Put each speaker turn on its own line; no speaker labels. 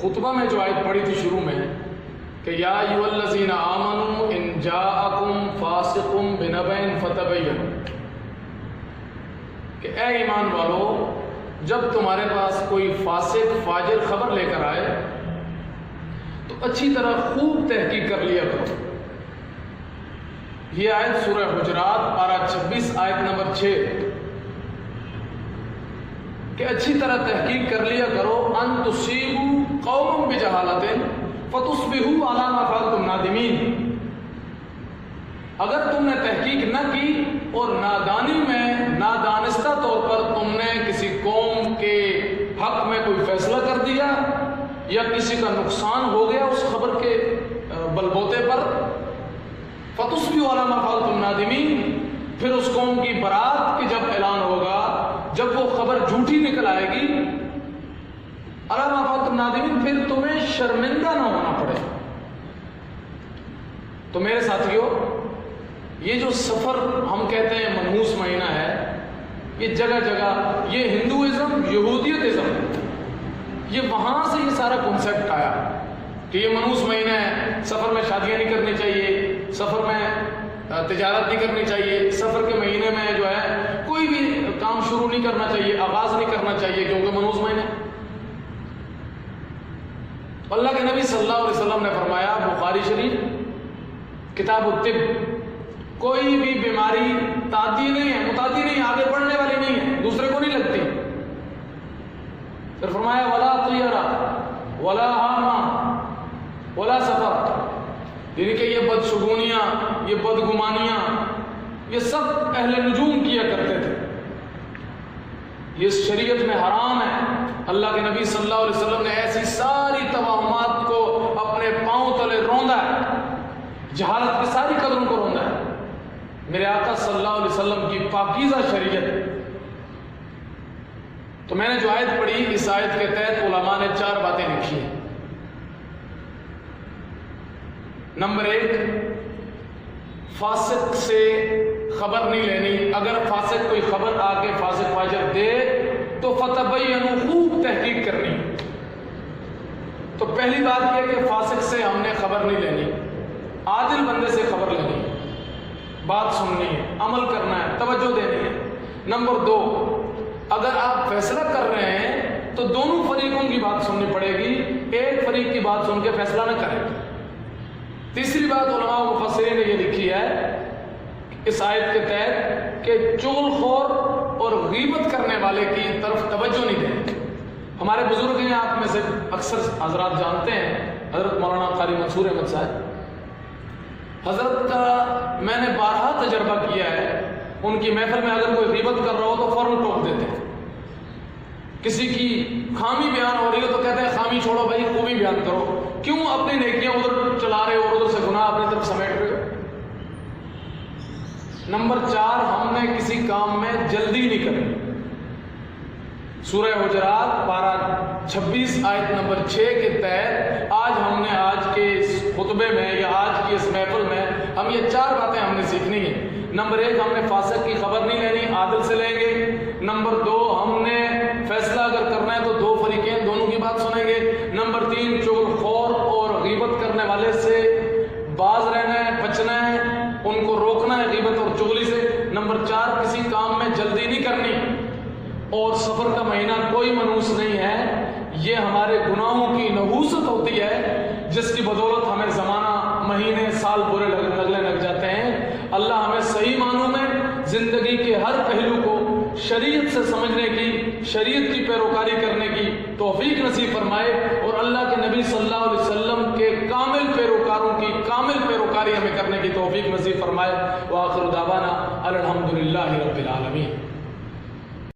خطبہ میں جو آیت پڑھی تھی شروع میں کہ یا ایھا الذین آمنوا ان جاءکم فاسق بنبأ فتبینوا، کہ اے ایمان والو جب تمہارے پاس کوئی فاسق فاجر خبر لے کر آئے تو اچھی طرح خوب تحقیق کر لیا کرو۔ یہ آیت سورہ حجرات پارہ 26 آیت نمبر 6 کہ اچھی طرح تحقیق کر لیا کرو، ان تصیبوا قوما بجہالۃ فتصبحوا علی ما فعلتم نادمین۔ اگر تم نے تحقیق نہ کی اور نادانی میں نادانستہ طور پر تم نے کسی قوم کے حق میں کوئی فیصلہ کر دیا یا کسی کا نقصان ہو گیا اس خبر کے بلبوتے پر، فتصبحوا علی ما فعلتم نادمین، پھر اس قوم کی برات کی جب اعلان ہوگا، جب وہ خبر جھوٹی نکل آئے گی، علی ما فعلتم نادمین، پھر تمہیں شرمندہ نہ ہونا پڑے۔ تو میرے ساتھیوں، یہ جو سفر ہم کہتے ہیں منحوس مہینہ ہے، یہ جگہ جگہ یہ ہندوازم یہودیتزم، یہ وہاں سے یہ سارا کنسیپٹ آیا کہ یہ منحوس مہینہ ہے، سفر میں شادیاں نہیں کرنی چاہیے، سفر میں تجارت نہیں کرنی چاہیے، سفر کے مہینے میں جو ہے کوئی بھی کام شروع نہیں کرنا چاہیے، آغاز نہیں کرنا چاہیے کیونکہ منحوس مہینہ ہے۔ اللہ کے نبی صلی اللہ علیہ وسلم نے فرمایا، بخاری شریف کتاب الطب، کوئی بھی بیماری تعدی نہیں ہے، متعدی نہیں، آگے بڑھنے والی نہیں ہے، دوسرے کو نہیں لگتی۔ پھر فرمایا ولا طیرہ ولا حامہ ولا سفر، یعنی کہ یہ بدشگونیاں، یہ بدگمانیاں، یہ سب اہل نجوم کیا کرتے تھے، یہ اس شریعت میں حرام ہے۔ اللہ کے نبی صلی اللہ علیہ وسلم نے ایسی ساری توہمات کو اپنے پاؤں تلے روندا ہے، جہالت کی ساری قدروں کو روندا ہے۔ میرے آقا صلی اللہ علیہ وسلم کی پاکیزہ شریعت۔ تو میں نے جو آیت پڑھی، اس آیت کے تحت علماء نے 4 باتیں لکھی ہیں۔ نمبر 1، فاسق سے خبر نہیں لینی۔ اگر فاسق کوئی خبر آ کے فاسق فاجر دے تو فتبینوا، خوب تحقیق کرنی۔ تو پہلی بات یہ کہ فاسق سے ہم نے خبر نہیں لینی، عادل بندے سے خبر لینی ہے، بات سننی ہے، عمل کرنا ہے، توجہ دینی ہے۔ نمبر 2، اگر آپ فیصلہ کر رہے ہیں تو دونوں فریقوں کی بات سننی پڑے گی، ایک فریق کی بات سن کے فیصلہ نہ کریں۔ تیسری بات علماء و مفسرین نے یہ لکھی ہے اس آیت کے تحت کہ چغل خور اور غیبت کرنے والے کی طرف توجہ نہیں دیں۔ ہمارے بزرگ ہیں، آپ میں سے اکثر حضرات جانتے ہیں، حضرت مولانا قاری منصور احمد صاحب، حضرت کا میں نے بارہا تجربہ کیا ہے، ان کی محفل میں اگر کوئی غیبت کر رہا ہو تو فوراً ٹوک دیتے ہیں۔ کسی کی خامی بیان ہو رہی ہو تو کہتے ہیں خامی چھوڑو بھائی، خوبی بیان کرو، کیوں اپنی نیکیاں ادھر چلا رہے ہو اور ادھر سے گناہ اپنی طرف سمیٹ رہے ہو۔ نمبر 4، ہم نے کسی کام میں جلدی نہیں کرنی۔ سورہ حجرات پارہ 26 آیت نمبر 6 کے تحت ہم نے آج کے اس خطبے میں یا آج کی اس محفل میں ہم یہ 4 باتیں ہم نے سیکھنی ہیں۔ نمبر 1، ہم نے فاسق کی خبر نہیں لینی، عادل سے لیں گے۔ نمبر 2، ہم نے فیصلہ اگر کرنا ہے تو 2 فریقین، دونوں کی بات سنیں گے۔ نمبر 3، چغل خور اور غیبت کرنے والے سے باز رہنا ہے، بچنا ہے، ان کو روکنا ہے غیبت اور چغلی سے۔ نمبر 4، کسی کام میں جلدی نہیں کرنی۔ اور سفر کا مہینہ کوئی منحوس نہیں ہے، یہ ہمارے گناہوں کی نحوست ہوتی ہے جس کی بدولت ہمیں زمانہ، مہینے، سال برے لگنے لگ جاتے ہیں۔ اللہ ہمیں صحیح معنوں میں زندگی کے ہر پہلو کو شریعت سے سمجھنے کی، شریعت کی پیروکاری کرنے کی توفیق نصیب فرمائے، اور اللہ کے نبی صلی اللہ علیہ وسلم کے کامل پیروکاروں کی کامل پیروکاری ہمیں کرنے کی توفیق نصیب فرمائے۔ وآخر دعوانا الحمدللہ رب العالمین۔